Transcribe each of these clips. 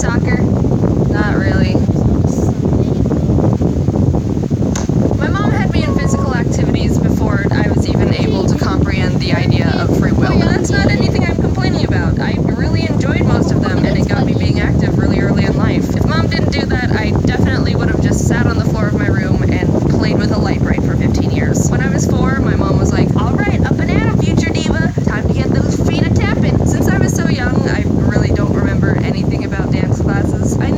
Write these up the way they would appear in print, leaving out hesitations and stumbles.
soccer? Not really. My mom had me in physical activities before I was even able to comprehend the idea of free will. And that's not anything I'm complaining about. I really enjoyed most of them, and it got me being active really early in life. If Mom didn't do that, I definitely would have just sat on the floor of my room and played with a light bright for 15 years. When I was 4, my mom was like, "Alright, a banana, future diva. Time to get those feet a tapping." Since I was so young, I really don't remember anything about dance classes. I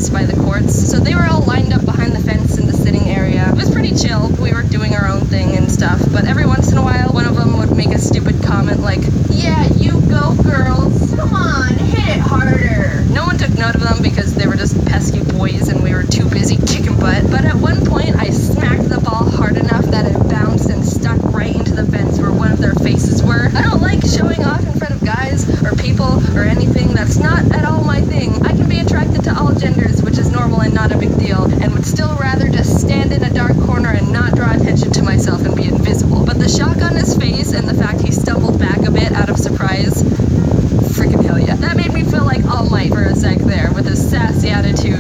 house by the courts. So they were all lined up behind the fence in the sitting area. It was pretty chill. We were doing our own thing and stuff, but every once in a while, one of them would make a stupid comment like, "Yeah, you go girls. Come on, hit it harder." No one took note of them because they were just pesky boys and we were too busy kicking butt. But at one point, I smacked the ball hard enough that it bounced and stuck right into the fence where one of their faces were. I don't like showing off in front of guys or people or anything. That's not at all my thing. I can be attracted to all genders, which is normal and not a big deal, and would still rather just stand in a dark corner and not draw attention to myself and be invisible. But the shock on his face and the fact he stumbled back a bit out of surprise, freaking hell yeah. That made me feel like All Might for a sec there, with his sassy attitude